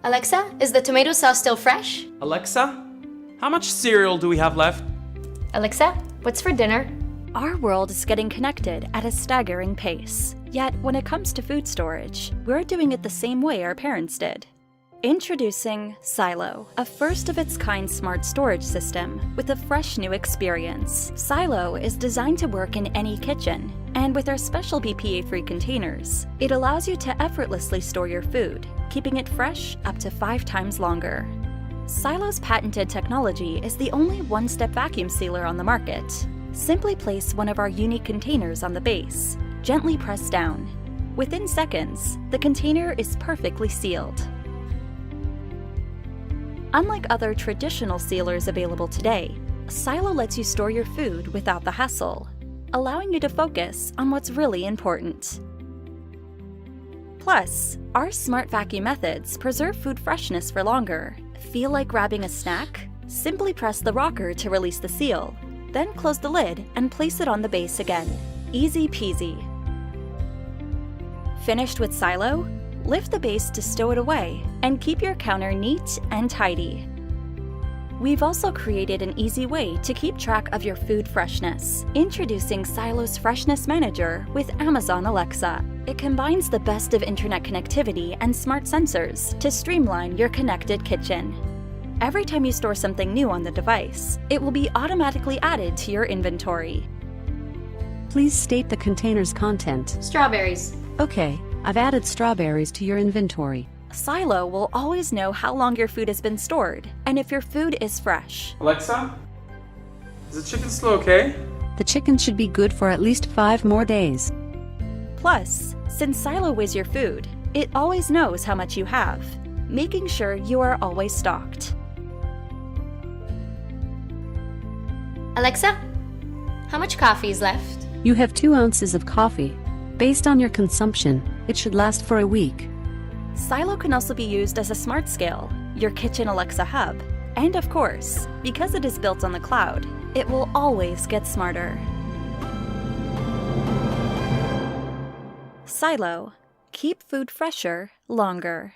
Alexa, is the tomato sauce still fresh? Alexa, how much cereal do we have left? Alexa, what's for dinner? Our world is getting connected at a staggering pace. Yet, when it comes to food storage, we're doing it the same way our parents did. Introducing Silo, a first-of-its-kind smart storage system with a fresh new experience. Silo is designed to work in any kitchen, and with our special BPA-free containers, it allows you to effortlessly store your food, keeping it fresh up to 5 times longer. Silo's patented technology is the only one-step vacuum sealer on the market. Simply place one of our unique containers on the base, gently press down. Within seconds, the container is perfectly sealed. Unlike other traditional sealers available today, Silo lets you store your food without the hassle, allowing you to focus on what's really important. Plus, our smart vacuum methods preserve food freshness for longer. Feel like grabbing a snack? Simply press the rocker to release the seal, then close the lid and place it on the base again. Easy peasy. Finished with Silo? Lift the base to stow it away and keep your counter neat and tidy. We've also created an easy way to keep track of your food freshness. Introducing Silo's Freshness Manager with Amazon Alexa. It combines the best of internet connectivity and smart sensors to streamline your connected kitchen. Every time you store something new on the device, it will be automatically added to your inventory. Please state the container's content. Strawberries. Okay, I've added strawberries to your inventory. Silo will always know how long your food has been stored and if your food is fresh. Alexa, is the chicken still okay? The chicken should be good for at least 5 more days. Plus, since Silo weighs your food, it always knows how much you have, making sure you are always stocked. Alexa, how much coffee is left? You have 2 ounces of coffee. Based on your consumption, it should last for a week. Silo can also be used as a smart scale, your kitchen Alexa hub, and of course, because it is built on the cloud, it will always get smarter. Silo, keep food fresher longer.